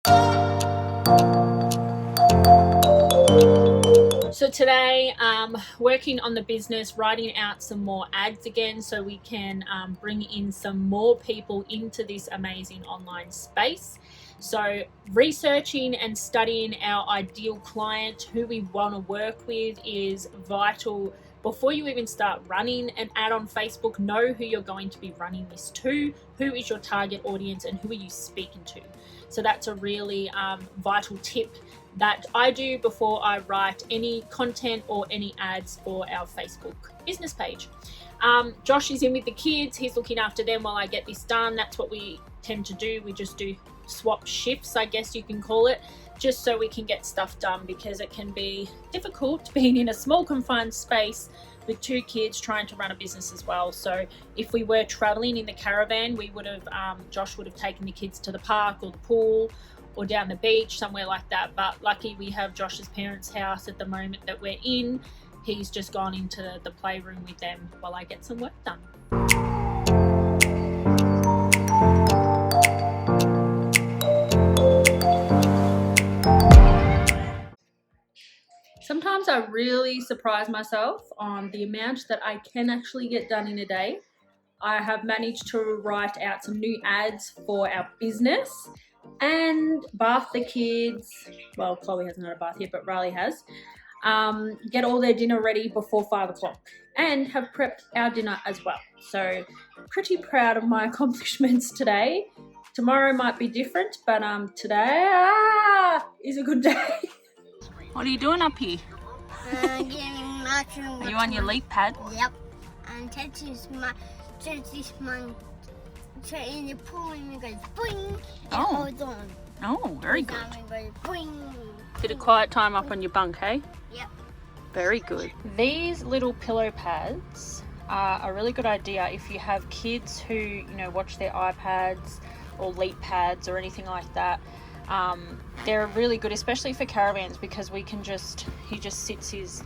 So today, working on the business, writing out some more ads again so we can bring in some more people into this amazing online space. So researching and studying our ideal client, who we want to work with, is vital. Before you even start running an ad on Facebook, know who you're going to be running this to, who is your target audience, and who are you speaking to. So that's a really vital tip that I do before I write any content or any ads for our Facebook business page. Josh is in with the kids. He's looking after them while I get this done. That's what we tend to do. We just do swap shifts, I guess you can call it, just so we can get stuff done, because it can be difficult being in a small confined space with 2 kids trying to run a business as well. So if we were traveling in the caravan, we would have Josh would have taken the kids to the park or the pool or down the beach, somewhere like that. But lucky we have Josh's parents' house at the moment that we're in. He's just gone into the playroom with them while I get some work done. Sometimes I really surprise myself on the amount that I can actually get done in a day. I have managed to write out some new ads for our business and bath the kids. Well, Chloe hasn't had a bath yet, but Riley has. Get all their dinner ready before 5 o'clock and have prepped our dinner as well. So pretty proud of my accomplishments today. Tomorrow might be different, but today is a good day. What are you doing up here? Getting matching. Are you on your leap pad? Yep. And Tait is in the pool and it goes boing. It holds on. Oh, very good. And it goes boing. Bit of quiet time up on your bunk, hey? Yep. Very good. These little pillow pads are a really good idea if you have kids who, watch their iPads or leap pads or anything like that. They're really good, especially for caravans, because he just sits his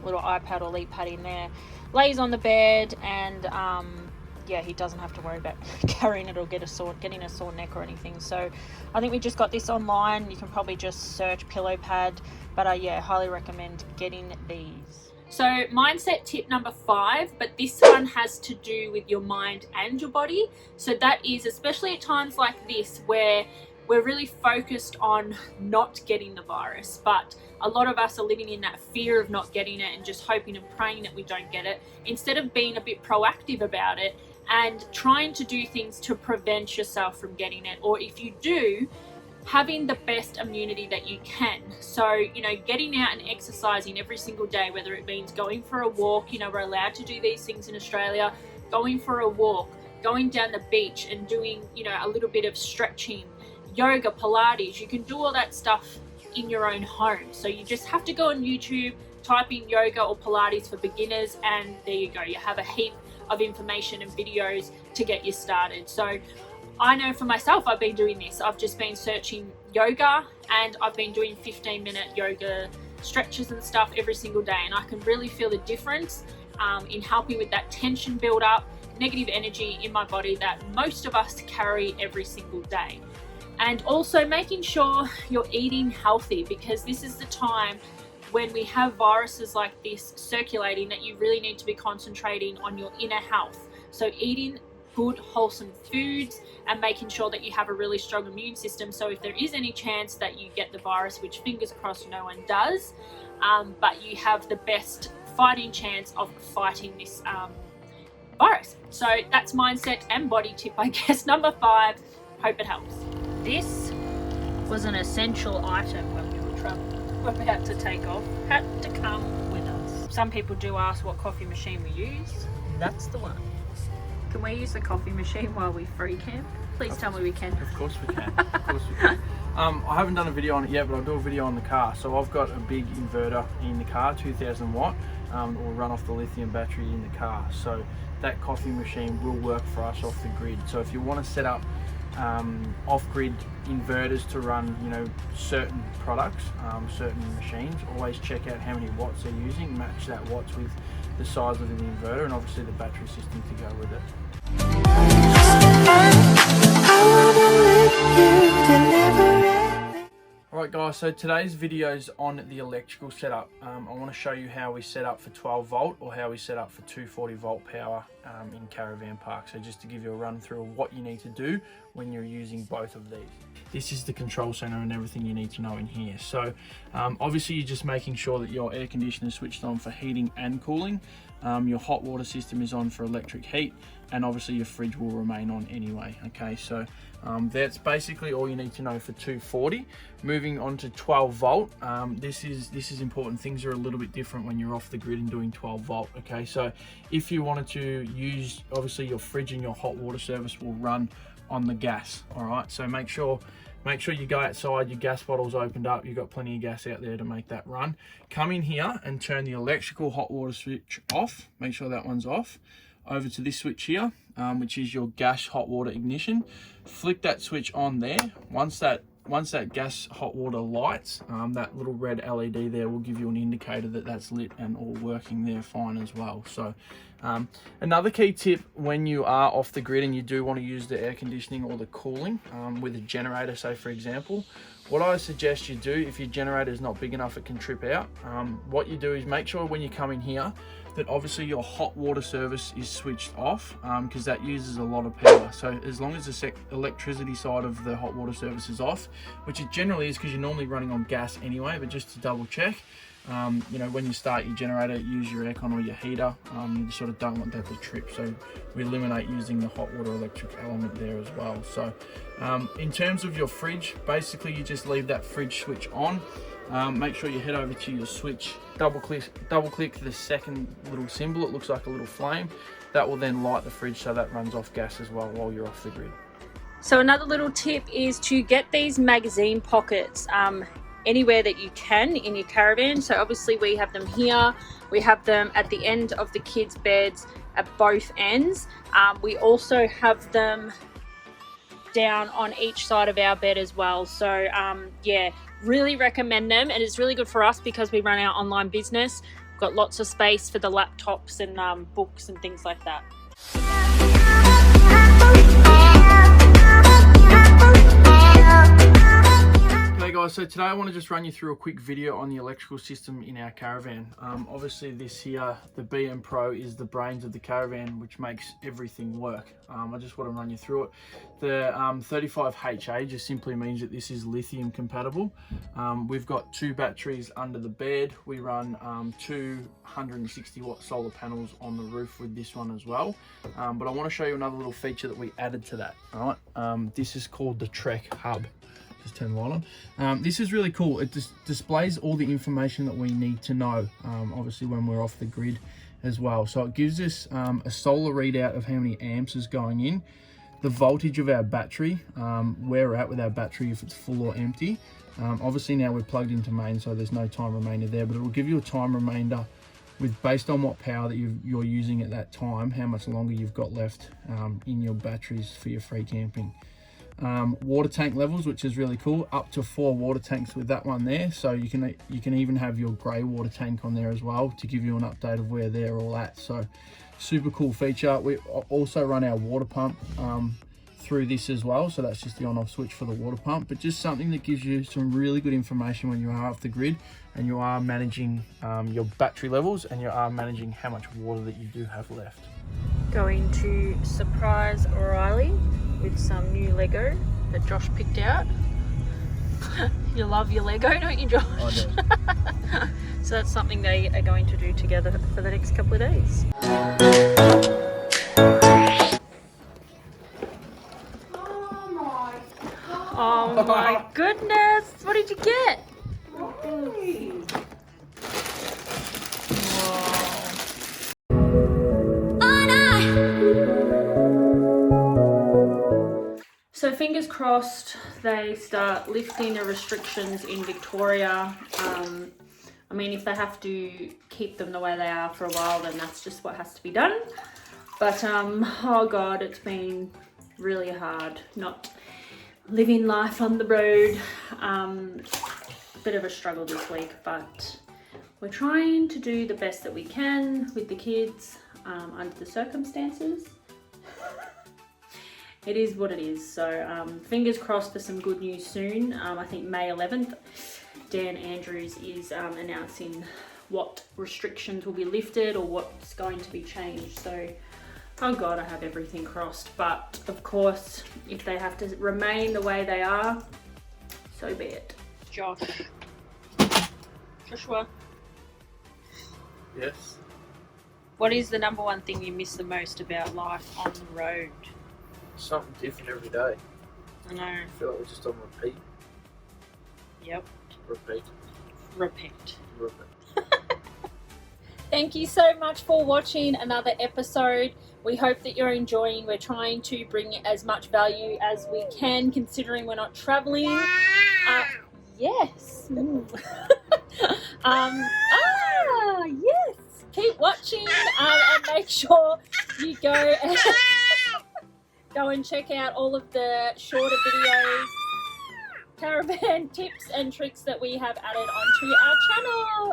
little iPad or leap pad in there, lays on the bed, and he doesn't have to worry about carrying it or getting a sore neck or anything. So I think we just got this online. You can probably just search pillow pad, but highly recommend getting these. So mindset tip number 5, but this one has to do with your mind and your body. So that is, especially at times like this where we're really focused on not getting the virus, but a lot of us are living in that fear of not getting it and just hoping and praying that we don't get it, instead of being a bit proactive about it and trying to do things to prevent yourself from getting it, or if you do, having the best immunity that you can. So, getting out and exercising every single day, whether it means going for a walk, we're allowed to do these things in Australia, going for a walk, going down the beach and doing, a little bit of stretching, yoga, Pilates. You can do all that stuff in your own home. So you just have to go on YouTube, type in yoga or Pilates for beginners, and there you go. You have a heap of information and videos to get you started. So I know for myself, I've been doing this. I've just been searching yoga, and I've been doing 15-minute yoga stretches and stuff every single day, and I can really feel the difference in helping with that tension build up, negative energy in my body that most of us carry every single day. And also making sure you're eating healthy, because this is the time when we have viruses like this circulating that you really need to be concentrating on your inner health. So eating good, wholesome foods and making sure that you have a really strong immune system. So if there is any chance that you get the virus, which fingers crossed no one does, but you have the best fighting chance of fighting this virus. So that's mindset and body tip, I guess, number 5. Hope it helps. This was an essential item when we were about to take off. Had to come with us. Some people do ask what coffee machine we use. That's the one. Can we use the coffee machine while we free camp? Please tell me we can. Of course we can. Of course we can. I haven't done a video on it yet, but I'll do a video on the car. So I've got a big inverter in the car, 2000 watt, will run off the lithium battery in the car. So that coffee machine will work for us off the grid. So if you want to set up off-grid inverters to run, certain products, certain machines, always check out how many watts they're using, match that watts with the size of the inverter and obviously the battery system to go with it. I wanna let you deliver it. Right guys, so today's video is on the electrical setup. I want to show you how we set up for 12 volt or how we set up for 240 volt power in caravan park. So just to give you a run through of what you need to do when you're using both of these. This is the control center and everything you need to know in here. So obviously you're just making sure that your air conditioner is switched on for heating and cooling. Your hot water system is on for electric heat, and obviously your fridge will remain on anyway. Okay, so that's basically all you need to know for 240. Moving on to 12 volt, this is important. Things are a little bit different when you're off the grid and doing 12 volt. Okay, so if you wanted to use, obviously your fridge and your hot water service will run on the gas. All right, so make sure you go outside, your gas bottle's opened up, you've got plenty of gas out there to make that run. Come in here and turn the electrical hot water switch off. Make sure that one's off. Over to this switch here, which is your gas hot water ignition. Flick that switch on there. Once that gas hot water lights, that little red LED there will give you an indicator that that's lit and all working there fine as well. So another key tip when you are off the grid and you do want to use the air conditioning or the cooling with a generator, say for example, what I suggest you do, if your generator is not big enough it can trip out, what you do is make sure when you come in here that obviously your hot water service is switched off, because that uses a lot of power. So as long as the electricity side of the hot water service is off, which it generally is because you're normally running on gas anyway, but just to double check, you know, when you start your generator, use your aircon or your heater. You sort of don't want that to trip, so we eliminate using the hot water electric element there as well. So in terms of your fridge, basically you just leave that fridge switch on. Make sure you head over to your switch, double click the second little symbol. It looks like a little flame. That will then light the fridge, so that runs off gas as well while you're off the grid. So another little tip is to get these magazine pockets anywhere that you can in your caravan. So obviously we have them here, we have them at the end of the kids' beds at both ends. We also have them down on each side of our bed as well. So yeah, really recommend them, and it's really good for us because we run our online business. We've got lots of space for the laptops and books and things like that. Hey guys, so today I want to just run you through a quick video on the electrical system in our caravan. Obviously this here, the BM Pro, is the brains of the caravan, which makes everything work. I just want to run you through it. The 35HA just simply means that this is lithium compatible. We've got 2 batteries under the bed. We run 2 160 watt solar panels on the roof with this one as well. But I want to show you another little feature that we added to that. All right, this is called the Trek Hub. Just turn the light on. This is really cool. It displays all the information that we need to know, obviously when we're off the grid as well. So it gives us a solar readout of how many amps is going in, the voltage of our battery, where we're at with our battery, if it's full or empty. Obviously now we're plugged into main, so there's no time remainder there, but it will give you a time remainder with based on what power that you're using at that time, how much longer you've got left in your batteries for your free camping. Water tank levels, which is really cool, up to 4 water tanks with that one there. So you can even have your grey water tank on there as well to give you an update of where they're all at. So super cool feature. We also run our water pump through this as well, so that's just the on-off switch for the water pump, but just something that gives you some really good information when you are off the grid and you are managing your battery levels and you are managing how much water that you do have left. Going to surprise O'Reilly with some new Lego that Josh picked out. You love your Lego, don't you, Josh? I do. So that's something they are going to do together for the next couple of days. Oh my goodness! What did you get? So fingers crossed they start lifting the restrictions in Victoria. I mean, if they have to keep them the way they are for a while, then that's just what has to be done. But oh God, it's been really hard not living life on the road. Bit of a struggle this week, but we're trying to do the best that we can with the kids under the circumstances. it is what it is. So fingers crossed for some good news soon. I think May 11th, Dan Andrews is announcing what restrictions will be lifted or what's going to be changed. So, oh God, I have everything crossed. But of course, if they have to remain the way they are, so be it. Joshua. Yes. What is the number one thing you miss the most about life on the road? Something different every day. I know. I feel like we're just on repeat. Yep. Repeat. Repeat. Repeat. Thank you so much for watching another episode. We hope that you're enjoying. We're trying to bring as much value as we can, considering we're not traveling. Yes. Yes. Keep watching and make sure you go and check out all of the shorter videos, caravan tips and tricks that we have added onto our channel.